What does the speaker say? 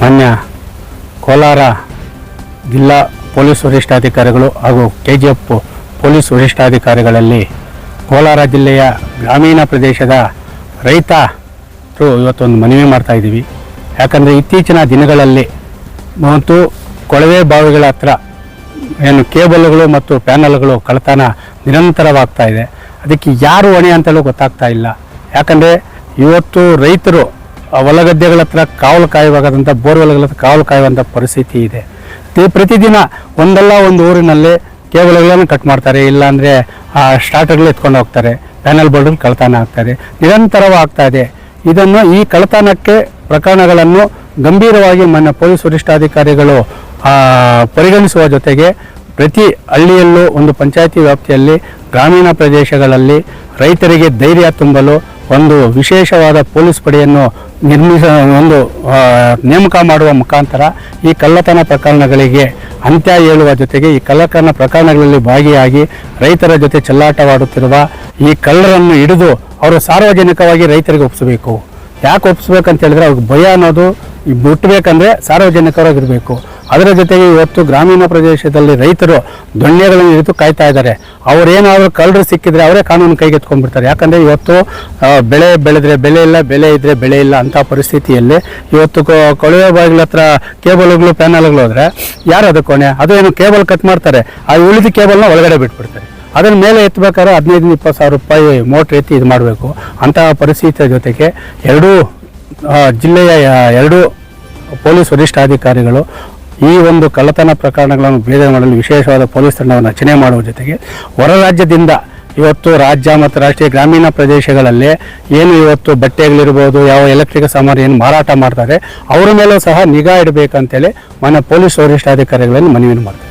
ಮಾನ್ಯ ಕೋಲಾರ ಜಿಲ್ಲಾ ಪೊಲೀಸ್ ವರಿಷ್ಠಾಧಿಕಾರಿಗಳು ಹಾಗೂ KGF ಪೊಲೀಸ್ ವರಿಷ್ಠಾಧಿಕಾರಿಗಳಲ್ಲಿ ಕೋಲಾರ ಜಿಲ್ಲೆಯ ಗ್ರಾಮೀಣ ಪ್ರದೇಶದ ರೈತರು ಇವತ್ತೊಂದು ಮನವಿ ಮಾಡ್ತಾ ಇದ್ದೀವಿ. ಯಾಕಂದರೆ ಇತ್ತೀಚಿನ ದಿನಗಳಲ್ಲಿ ಮತ್ತು ಕೊಳವೆ ಬಾವಿಗಳ ಹತ್ರ ಏನು ಕೇಬಲ್ಗಳು ಮತ್ತು ಪ್ಯಾನಲ್ಗಳು ಕಳ್ಳತನ ನಿರಂತರವಾಗ್ತಾ ಇದೆ. ಅದಕ್ಕೆ ಯಾರು ಹೊಣೆ ಅಂತಲೂ ಗೊತ್ತಾಗ್ತಾ ಇಲ್ಲ. ಯಾಕಂದರೆ ಇವತ್ತು ರೈತರು ಹೊಲಗದ್ದೆಗಳ ಹತ್ರ ಕಾವಲು ಕಾಯುವಾಗದಂಥ ಬೋರ್ವೆಲ್ಗಳ ಹತ್ರ ಕಾವಲು ಕಾಯುವಂಥ ಪರಿಸ್ಥಿತಿ ಇದೆ. ಪ್ರತಿದಿನ ಒಂದಲ್ಲ ಒಂದು ಊರಿನಲ್ಲಿ ಕೇಬಲ್ಗಳನ್ನು ಕಟ್ ಮಾಡ್ತಾರೆ, ಇಲ್ಲಾಂದರೆ ಸ್ಟಾರ್ಟರ್ಗಳು ಎತ್ಕೊಂಡು ಹೋಗ್ತಾರೆ, ಪ್ಯಾನಲ್ ಬೋರ್ಡ್ಗಳು ಕಳ್ಳತನ ಆಗ್ತಾರೆ, ನಿರಂತರವಾಗ್ತಾ ಇದೆ. ಈ ಕಳ್ಳತನಕ್ಕೆ ಪ್ರಕರಣಗಳನ್ನು ಗಂಭೀರವಾಗಿ ಮಾನ್ಯ ಪೊಲೀಸ್ ವರಿಷ್ಠಾಧಿಕಾರಿಗಳು ಪರಿಗಣಿಸುವ ಜೊತೆಗೆ ಪ್ರತಿ ಹಳ್ಳಿಯಲ್ಲೂ ಒಂದು ಪಂಚಾಯತಿ ವ್ಯಾಪ್ತಿಯಲ್ಲಿ ಗ್ರಾಮೀಣ ಪ್ರದೇಶಗಳಲ್ಲಿ ರೈತರಿಗೆ ಧೈರ್ಯ ತುಂಬಲು ಒಂದು ವಿಶೇಷವಾದ ಪೊಲೀಸ್ ಪಡೆಯನ್ನು ನೇಮಕ ಮಾಡುವ ಮುಖಾಂತರ ಈ ಕಳ್ಳತನ ಪ್ರಕರಣಗಳಿಗೆ ಅಂತ್ಯ ಹೇಳುವ ಜೊತೆಗೆ ಈ ಕಳ್ಳತನ ಪ್ರಕರಣಗಳಲ್ಲಿ ಭಾಗಿಯಾಗಿ ರೈತರ ಜೊತೆ ಚೆಲ್ಲಾಟವಾಡುತ್ತಿರುವ ಈ ಕಳ್ಳರನ್ನು ಹಿಡಿದು ಅವರು ಸಾರ್ವಜನಿಕವಾಗಿ ರೈತರಿಗೆ ಒಪ್ಪಿಸಬೇಕು. ಯಾಕೆ ಒಪ್ಪಿಸ್ಬೇಕಂತ ಹೇಳಿದ್ರೆ ಅವ್ರಿಗೆ ಭಯ ಅನ್ನೋದು ಬಿಟ್ಟಬೇಕಂದ್ರೆ ಸಾರ್ವಜನಿಕರಾಗಿರಬೇಕು. ಅದರ ಜೊತೆಗೆ ಇವತ್ತು ಗ್ರಾಮೀಣ ಪ್ರದೇಶದಲ್ಲಿ ರೈತರು ದೊಣ್ಣೆಗಳನ್ನು ಹಿಡಿದು ಕಾಯ್ತಾ ಇದ್ದಾರೆ. ಅವರೇನಾದರೂ ಕಳ್ಳರು ಸಿಕ್ಕಿದ್ರೆ ಅವರೇ ಕಾನೂನು ಕೈಗೆತ್ಕೊಂಡ್ಬಿಡ್ತಾರೆ. ಯಾಕಂದರೆ ಇವತ್ತು ಬೆಳೆ ಬೆಳೆದ್ರೆ ಬೆಲೆ ಇಲ್ಲ, ಬೆಲೆ ಇದ್ದರೆ ಬೆಳೆ ಇಲ್ಲ ಅಂಥ ಪರಿಸ್ಥಿತಿಯಲ್ಲಿ ಇವತ್ತು ಕೊಳವೆ ಬಾಗಿಲ ಹತ್ರ ಕೇಬಲ್ಗಳು ಪ್ಯಾನಲ್ಗಳು ಹೋದರೆ ಯಾರು ಅದಕ್ಕೆ ಹೊಣೆ? ಅದು ಏನು ಕೇಬಲ್ ಕಟ್ ಮಾಡ್ತಾರೆ, ಆ ಉಳಿದ ಕೇಬಲ್ನ ಒಳಗಡೆ ಬಿಟ್ಬಿಡ್ತಾರೆ. ಅದನ್ನ ಮೇಲೆ ಎತ್ತಬೇಕಾದ್ರೆ 15-20 ಸಾವಿರ ರೂಪಾಯಿ ಮೋಟ್ರ್ ಎತ್ತಿ ಇದು ಮಾಡಬೇಕು. ಅಂತಹ ಪರಿಸ್ಥಿತಿಯ ಜೊತೆಗೆ ಜಿಲ್ಲೆಯ ಎರಡು ಪೊಲೀಸ್ ವರಿಷ್ಠಾಧಿಕಾರಿಗಳು ಈ ಒಂದು ಕಳ್ಳತನ ಪ್ರಕರಣಗಳನ್ನು ಭೇದ ಮಾಡಲು ವಿಶೇಷವಾದ ಪೊಲೀಸ್ ತಂಡವನ್ನು ರಚನೆ ಮಾಡುವ ಜೊತೆಗೆ ಹೊರ ರಾಜ್ಯದಿಂದ ಇವತ್ತು ರಾಜ್ಯ ಮತ್ತು ರಾಷ್ಟ್ರೀಯ ಗ್ರಾಮೀಣ ಪ್ರದೇಶಗಳಲ್ಲಿ ಏನು ಇವತ್ತು ಬಟ್ಟೆಗಳಿರ್ಬೋದು, ಯಾವ ಎಲೆಕ್ಟ್ರಿಕ್ ಸಾಮಾನು ಏನು ಮಾರಾಟ ಮಾಡ್ತಾರೆ ಅವರ ಮೇಲೂ ಸಹ ನಿಗಾ ಇಡಬೇಕಂತೇಳಿ ಮಾನ್ಯ ಪೊಲೀಸ್ ವರಿಷ್ಠಾಧಿಕಾರಿಗಳನ್ನು ಮನವಿ ಮಾಡ್ತಾರೆ.